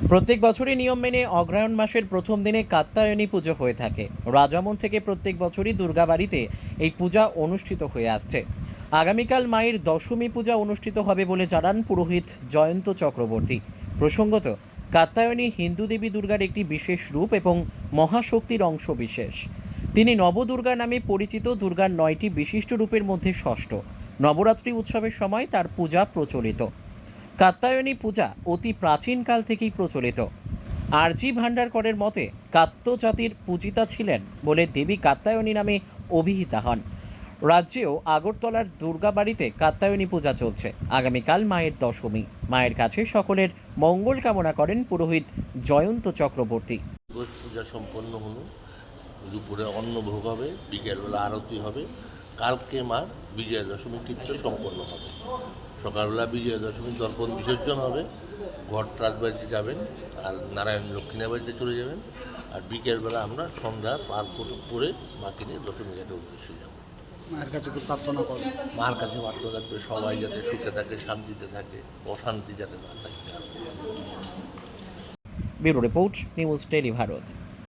প্রত্যেক বছরই নিয়ম মেনে অগ্রহায়ণ মাসের প্রথম দিনে কাত্যায়নী পুজো হয়ে থাকে। রাজামন থেকে প্রত্যেক বছরই দুর্গাবাড়িতে এই পূজা অনুষ্ঠিত হয়ে আসছে। আগামীকাল মায়ের দশমী পূজা অনুষ্ঠিত হবে বলে জানান পুরোহিত জয়ন্ত চক্রবর্তী। প্রসঙ্গত, কাত্যায়নী হিন্দু দেবী দুর্গার একটি বিশেষ রূপ এবং মহাশক্তির অংশ বিশেষ। তিনি নবদুর্গা নামে পরিচিত, দুর্গার 9টি বিশিষ্ট রূপের মধ্যে ষষ্ঠ। নবরাত্রি উৎসবের সময় তার পূজা প্রচলিত। কাত্যায়নী পূজা অতি প্রাচীনকাল থেকেই প্রচলিত। আরজি ভান্ডারকরের মতে কাত্য জাতির পূজিতা ছিলেন বলে দেবী কাত্যায়নী নামে অভিহিতা হন। রাজ্যেও আগরতলার দুর্গাবাড়িতে কাত্যায়নী পূজা চলছে। আগামীকাল মায়ের দশমী। মায়ের কাছে সকলের মঙ্গল কামনা করেন পুরোহিত জয়ন্ত চক্রবর্তী। ঘোষ পূজা সম্পন্ন হলো, দুপুরে অন্নভোগ হবে, বিকেলবেলা আরতি হবে। কালকে মার বিজয়া দশমী কীর্ত সম্পন্ন হবে। সকালবেলা বিজয়া দশমীর দর্পণ বিসর্জন হবে, ঘট রাজবাড়িতে যাবেন আর নারায়ণ লক্ষ্মীনাথ বাড়িতে চলে যাবেন। আর বিকেলবেলা আমরা সন্ধ্যা পার করে মাকে নিয়ে দশমী ঘাটে উদ্দেশ্যে যাব। মায়ের কাছে কি প্রার্থনা করো? মার কাছে প্রার্থনা থাকবে সবাই যাতে সুখে থাকে, শান্তিতে থাকে, অশান্তি যাতে না থাকে। Bureau report, news daily Bharat.